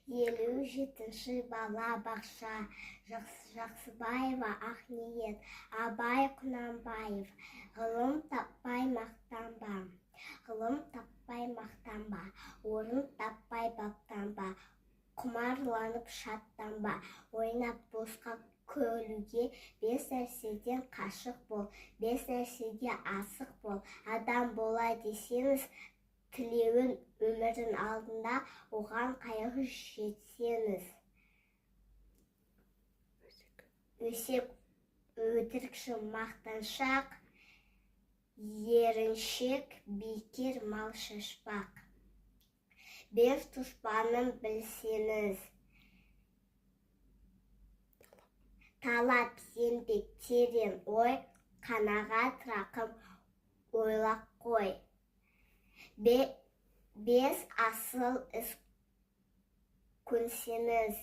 57-ші бала бақша. Жақсыбаева Ақниет. Абай Құнанбаев. Ғылым таппай мақтанба. Ғылым таппай мақтанба. Орын таппай баптанба. Құмарланып шаттанба. Ойнап босқа көлуге 5 нәрседен қашық бол. 5 нәрседе асық бол. Адам болай десеңіз, тілеуін өмірдің алдында, оған қайғы жетсеңіз. Өсек, өтірікші, мақтаншақ, еріншек, бекер, мал шашпақ. 5 тұспанын білсеңіз. Талап, еңбек, терең ой, қанағат, рақым, ойлақ қой. 5 асыл іс көнсеңіз.